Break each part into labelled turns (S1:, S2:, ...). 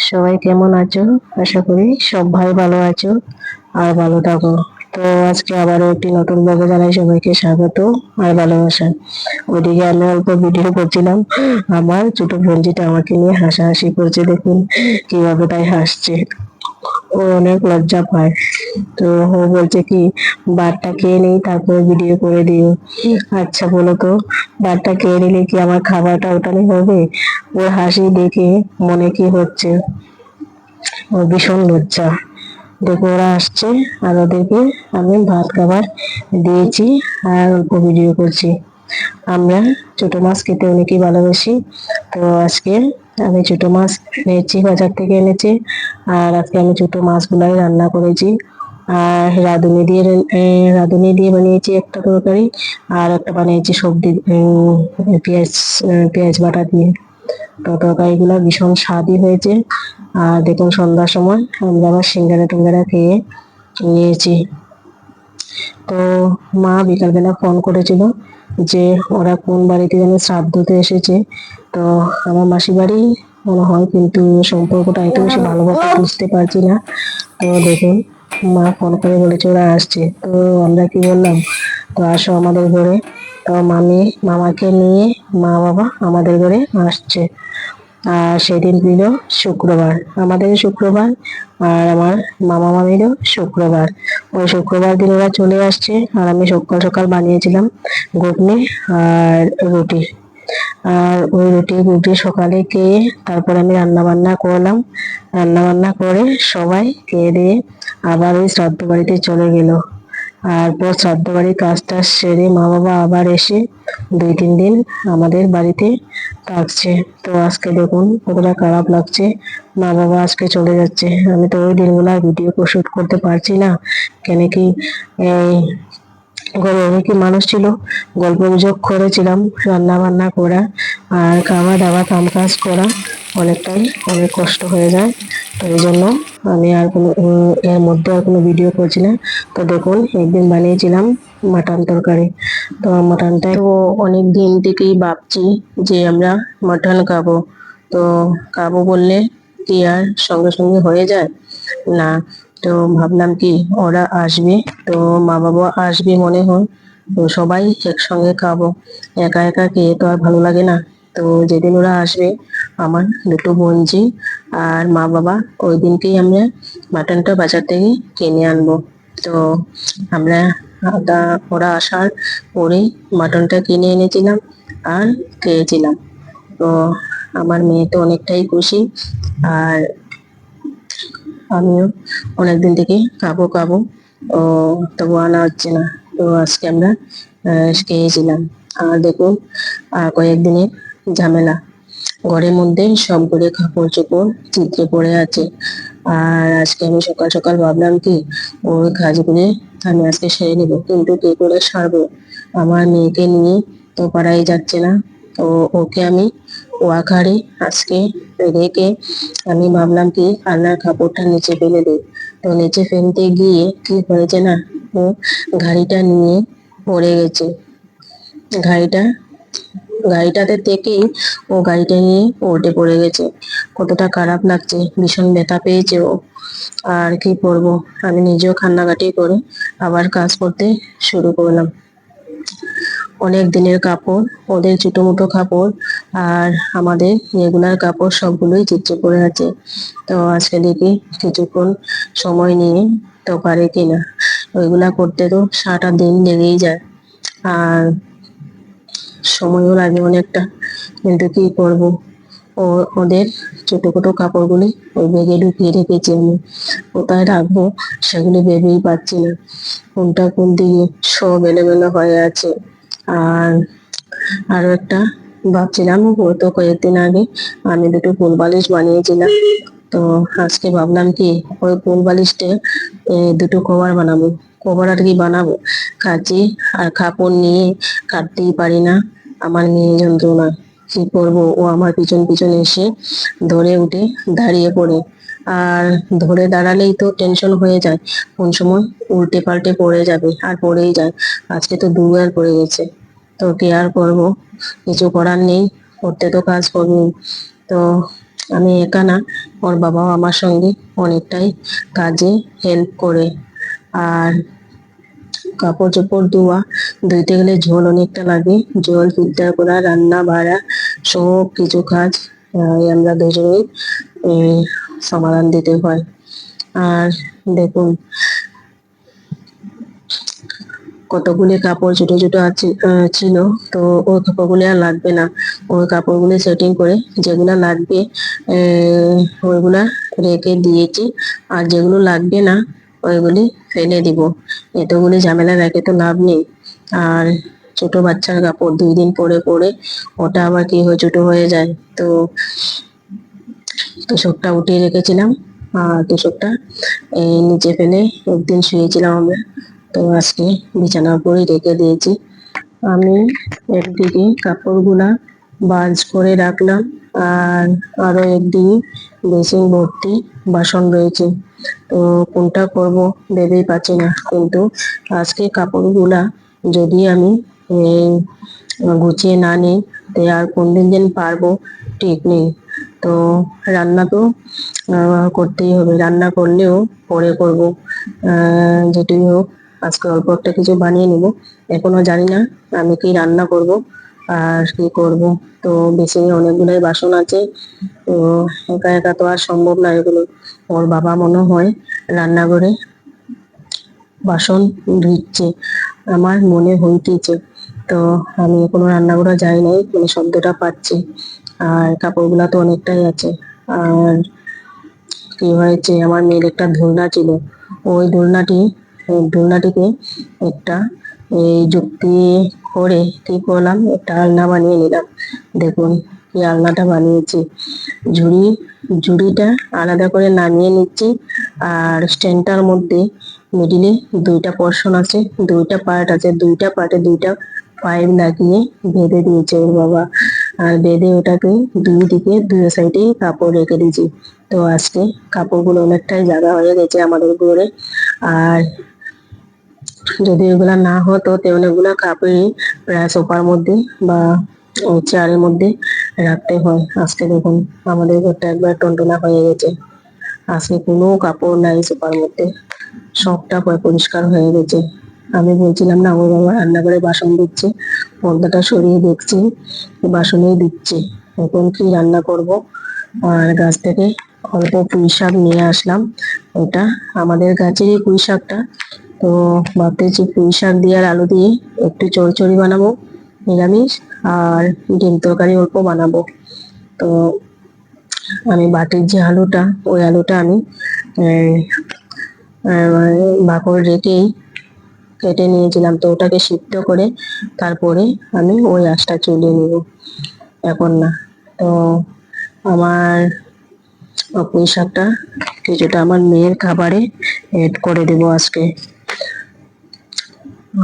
S1: সবাই কেমন আছো? আশা করি সবাই ভালো আছো আর ভালো থাকো। তো আজকে আবারও একটি নতুন ব্লগে জানাই সবাইকে স্বাগত আর ভালোবাসা। ওইদিকে আমি অল্প ভিডিও করছিলাম, আমার ছোট বোনজিটা আমাকে নিয়ে হাসাহাসি করছে, দেখুন কিভাবে তাই হাসছে। ও অনেক লজ্জা পায়। তো ও বলছে কি, ভাতটা খেয়ে নেই তারপরে ভিডিও করে দিও। আচ্ছা বলো তো, ভাতটা খেয়ে নিলে কি আমার খাবারটা ওঠানো হবে? ওর হাসি দেখে মনে কি হচ্ছে, ও ভীষণ লজ্জা। দেখো ওরা আসছে আর ওদেরকে আমি ভাত খাবার দিয়েছি আর অল্প ভিডিও করছি। আমরা ছোট মাছ খেতে অনেকেই ভালোবাসি। তো আজকে আমি ছোট মাছ এনেছি, বাজার থেকে এনেছি। আর আজকে আমি ছোট মাছগুলাই রান্না করেছি। আর রাঁধুনি দিয়ে বানিয়েছি একটা তরকারি, আর একটা বানিয়েছি সবজি, পেঁয়াজ পেঁয়াজ বাটা দিয়ে। তো তরকারিগুলো ভীষণ স্বাদই হয়েছে। আর দেখুন সন্ধ্যার সময় আমরা আবার সিঙ্গারা টিঙ্গারা খেয়ে নিয়েছি। তো মা বিকালবেলা ফোন করেছিল যে ওরা কোন বাড়িতে যেন শ্রাদ্ধতে এসেছে। তো আমার মাসি বাড়ি মনে হয়, কিন্তু সম্পর্কটা একটু বেশি ভালোভাবে বুঝতে পারছি না। তো দেখুন মা ফোন করে বলেছে ওরা আসছে। তো আমরা কি বললাম, তো আসো আমাদের ঘরে। তো মামাকে নিয়ে মা বাবা আমাদের ঘরে আসছে। আর সেদিন ছিল শুক্রবার, আমাদের শুক্রবার, আর আমার মামা মামিরও শুক্রবার। ওই শুক্রবার দিন ওরা চলে আসছে। আর আমি সকাল সকাল বানিয়েছিলাম ঘুগনি আর রুটি। আর ওই রুটি সকালে খেয়ে তারপর আমি রান্না বান্না করলাম। রান্না বান্না করে সবাই খেয়ে দিয়ে আবার ওই শ্রাদ্ধ বাড়িতে চলে গেল। আর পর শ্রাদ্ধ বাড়ির কাজ টাজ সেরে মা বাবা আবার এসে 2-3 দিন আমাদের বাড়িতে থাকছে। তো আজকে দেখুন কতটা খারাপ লাগছে, মা বাবা আজকে চলে যাচ্ছে। আমি তো ওই দিনগুলা ভিডিও শুট করতে পারছি না, কেন কি এই ঘরে অনেকই মানুষ ছিল, গল্প গুজব করেছিলাম, রান্না বান্না করা আর খাওয়া দাওয়া কাম কাজ করা অনেক কষ্ট হয়ে যায়। তো এই জন্য আমি আর কোনো এর মধ্যে আর কোনো ভিডিও করছি না। তো দেখুন একদিন বানিয়েছিলাম মাটন তরকারি। তো মাটনটা তো অনেক দিন থেকেই ভাবছি যে আমরা মাটন খাবো। তো খাবো বললে কি আর সঙ্গে সঙ্গে হয়ে যায় না। তো ভাবলাম কি ওরা আসবে, তো মা বাবা আসবে মনে হয়, তো সবাই একসঙ্গে খাবো। একা একা খেয়ে তো আর ভালো লাগে না। তো যেদিন ওরা আসবে, আমার দুটো বোনঝি আর মা বাবা, ওই দিনকেই আমরা মাটনটা বাজার থেকে কিনে আনবো। তো আমরা ওরা আসার পরেই মাটনটা কিনে এনেছিলাম আর খেয়েছিলাম। তো আমার মেয়ে তো অনেকটাই খুশি, আর আমিও অনেকদিন থেকে খাবো খাবো, ও তবু আনা হচ্ছে না। তো আজকে আমরা খেয়েছিলাম। আর দেখুন কয়েকদিনের ঝামেলা, ঘরের মধ্যে সবগুলো কাপড় চোপড় চিত্রে পড়ে আছে। আর আজকে আমি সকাল সকাল ভাবলাম কি ওই কাজগুলো আমি আজকে সেরে নেবো, কিন্তু কি করে সারবো? আমার মেয়েকে নিয়ে তো পারাই যাচ্ছে না। তো ওকে আমি ওয়াকারে আজকে রেখে আমি ভাবলাম কি আলনার কাপড়টা নিচে ফেলে দিই। তো নিচে ফেলতে গিয়ে কি হয়েছে না, ও গাড়িটা নিয়ে পড়ে গেছে। গাড়িটা গাড়িটাতে থেকেই ও গাড়িটা নিয়ে উল্টে পড়ে গেছে। কতটা খারাপ লাগছে, ভীষণ ব্যথা পেয়েছে ও। আর কি করবো, আমি নিজেও কান্নাকাটি করে আবার কাজ করতে শুরু করলাম। অনেক দিনের কাপড়, ওদের ছোট মোটো কাপড় আর আমাদের রেগুলার কাপড় সবগুলোই চিত্রে পড়ে আছে। তো আজকে দেখি কিছুক্ষণ সময় নিয়ে তো পারে কিনা। ওইগুলা করতে তো সারাটা দিন লেগেই যায়, আর সময়ও লাগে অনেকটা, কিন্তু কি করব। ও ওদের ছোট ছোট কাপড়গুলি ওই ব্যাগে ঢুকিয়ে রেখেছি আমি, কোথায় রাখবো সেগুলি ভেবেই পাচ্ছি না। কোনটা কোন দিকে সব এলোমেলো হয়ে আছে। আর আরো একটা ভাবছিলাম, ও তো কয়েকদিন আগে আমি দুটো ফুল বালিশ বানিয়েছিলাম। তো আজকে ভাবলাম কি ওই ফুল বালিশটা দুটো কভার বানাবো। কভার আর কি বানাবো, কাঁচি আর কাপড় নিয়ে কাটতেই পারি না। আমার মেয়ে যন্ত্রণা, কি করবো, ও আমার পিছন পিছন এসে ধরে উঠে দাঁড়িয়ে পড়ে। আর ধরে দাঁড়ালেই তো টেনশন হয়ে যায়, কোন সময় উল্টে পাল্টে পড়ে যাবে, আর পড়েই যায়। আজকে তো দুবার পড়ে গেছে। তো কি আর করবো, কিছু করার নেই, করতে তো কাজ করবো। তো আমি একা না, ওর বাবাও আমার সঙ্গে অনেকটাই কাজে হেল্প করে। আর কাপড় চোপড় ধুইতে গেলে ঝোল অনেকটা লাগে, ঝোল ফিল্টার করা, রান্না বাড়া সব কিছু কাজ আমরা দুজনেই সমাধান দিতে হয়। আর দেখুন কতগুলি কাপড় ছোট ছোট আছে ছিল, তো ওই কাপড়গুলি আর লাগবে না। ওই কাপড়গুলি সেটিং করে যেগুলা লাগবে ওইগুলা রেখে দিয়েছি, আর যেগুলো লাগবে না ওইগুলি ফেলে দিব। এতগুলি ঝামেলা রেখে তো লাভ নেই। আর ছোট বাচ্চার কাপড় 2 দিন পরে পরে ওটা আবার কি হয়, ছোট হয়ে যায়। তো তোষকটা উঠিয়ে রেখেছিলাম, আর তোষকটা নিচে ফেলে একদিন শুয়েছিলাম আমরা, তো আজকে বিছানার উপরে রেখে দিয়েছি। আমি একদিকে কাপড়গুলা ভাঁজ করে রাখলাম, আর আরো একদিকে বেসিন ভর্তি বাসন রয়েছে। তো কোনটা করব ভেবেই পাচ্ছি না, কিন্তু আজকে কাপড়গুলা যদি আমি গুছিয়ে না নিই তো আর কোনদিন যেন পারবো ঠিক নেই। তো রান্না তো করতেই হবে, রান্না করলেও পরে করব, যেটাই হোক আজকে অল্প একটা কিছু বানিয়ে নিব। এখনো জানি না আমি কি রান্না করব আর কি করব। তো বেসিনে অনেকগুলাই বাসন আছে, তো একা একা তো আর সম্ভব না এগুলো। ওর বাবা মনে হয় রান্নাঘরে বাসন ধুচ্ছে, আমার মনে হইতেছে। তো আমি এখনো রান্নাঘরে যাই নাই, মানে শব্দটা পাচ্ছি। আর কাপড়গুলা তো অনেকটাই আছে। আর কি হয়েছে, আমার মেয়ের একটা দোলনা ছিল, ওই দোলনাটিকে একটা যুক্তি করে কি করলাম, একটা আলনা বানিয়ে নিলাম। দেখুন কি আলনাটা বানিয়েছি। ঝুড়ি ঝুড়িটা আলাদা করে নামিয়ে নিচ্ছি, আর স্ট্যান্ডটার মধ্যে মিডিলে 2টা পোর্শন আছে, 2টা পার্ট আছে, 2টা পার্টে 2টা পাইপ লাগিয়ে বেঁধে দিয়েছে ওর বাবা। আর বেঁধে ওটাকে 2 দিকে 2 সাইডে কাপড় রেখে দিয়েছি। তো আজকে কাপড়গুলো অনেকটাই জায়গা হয়ে গেছে আমাদের ঘরে। আর যদি এগুলা না হতো তো অনেকগুলা কাপড়ই প্রায় সোফার মধ্যে বা চেয়ারের মধ্যে রাখতে হয়। আজকে দেখুন আমাদের ঘরটা একবার টনটনা হয়ে গেছে, আজকে কোনো কাপড় নাই সোফার মধ্যে, সবটা পরিষ্কার হয়ে গেছে। আমি বলছিলাম না ওর বাবা রান্নাঘরে বাসন দিচ্ছে, পর্দাটা সরিয়ে দেখছি বাসনেই দিচ্ছে। এখন কি রান্না করব। আর গাছ থেকে অল্প পুঁই শাক নিয়ে আসলাম, ওটা আমাদের গাছেরই পুঁই শাকটা। তো ভাবতেছি পুঁই শাক দিয়ে আর আলু দিয়ে একটু চচ্চড়ি বানাবো নিরামিষ, আর ডিম তরকারি অল্প বানাবো। তো আমি বাটির যে আলুটা, ওই আলুটা আমি বাকড় রেখেই কেটে নিয়েছিলাম, তো ওটাকে সিদ্ধ করে তারপরে আমি ওই আঁশটা চুলিয়ে নিব, এখন না। তো আমার পুঁই শাকটা কিছুটা আমার মেয়ের খাবারে এড করে দেবো আজকে।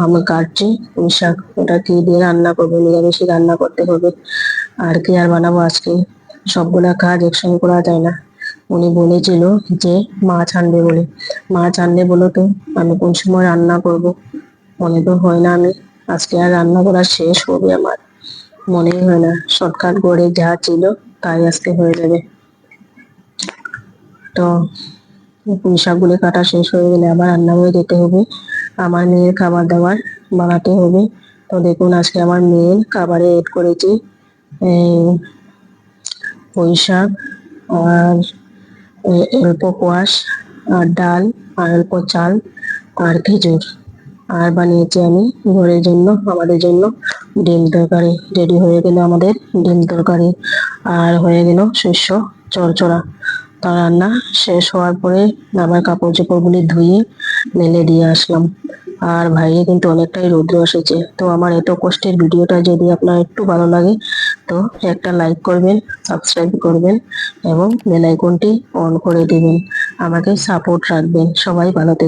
S1: আমি কাটছি পুঁই শাক, ওটা কি দিয়ে রান্না করবো, নিরামিষই রান্না করতে হবে। আর কি আর বানাবো আজকে, সবগুলা কাজ একসঙ্গে করা যায় না। উনি বলেছিল যে মাছ আনবে বলে, মাছ আনলে বলো তো আমি কোন সময় রান্না করব, মনে তো হয় না আমি আজকে আর রান্না করা শেষ হবে আমার, মনেই হয় না। শর্টকাট করে যা ছিল তাই আজকে হয়ে যাবে। তো পুঁই শাকগুলো কাটা শেষ হয়ে গেলে আবার রান্নাঘরে যেতে হবে, আমার মেয়ের খাবার দাবার বানাতে হবে। তো দেখুন আজকে আমার মেয়ের খাবারে এড করেছি পুঁই শাক, আর অল্প কোয়াশ, আর ডাল, আর অল্প চাল, আর খেজুর, আর বানিয়েছি আমি ঘরের জন্য আমাদের জন্য ডিম তরকারি। রেডি হয়ে গেল আমাদের ডিম তরকারি, আর হয়ে গেল শস্য চড়চড়া। তা রান্না শেষ হওয়ার পরে আবার কাপড় চোপড়গুলি ধুয়ে মেলে দিয়ে আসলাম। আর বাইরে কিন্তু অনেকটাই রৌদ্র এসেছে। তো আমার এত কষ্টের ভিডিওটা যদি আপনার একটু ভালো লাগে তো একটা লাইক করবেন, সাবস্ক্রাইব করবেন এবং বেল আইকনটি অন করে দিবেন, আমাকে সাপোর্ট রাখবেন। সবাই ভালো থেকো।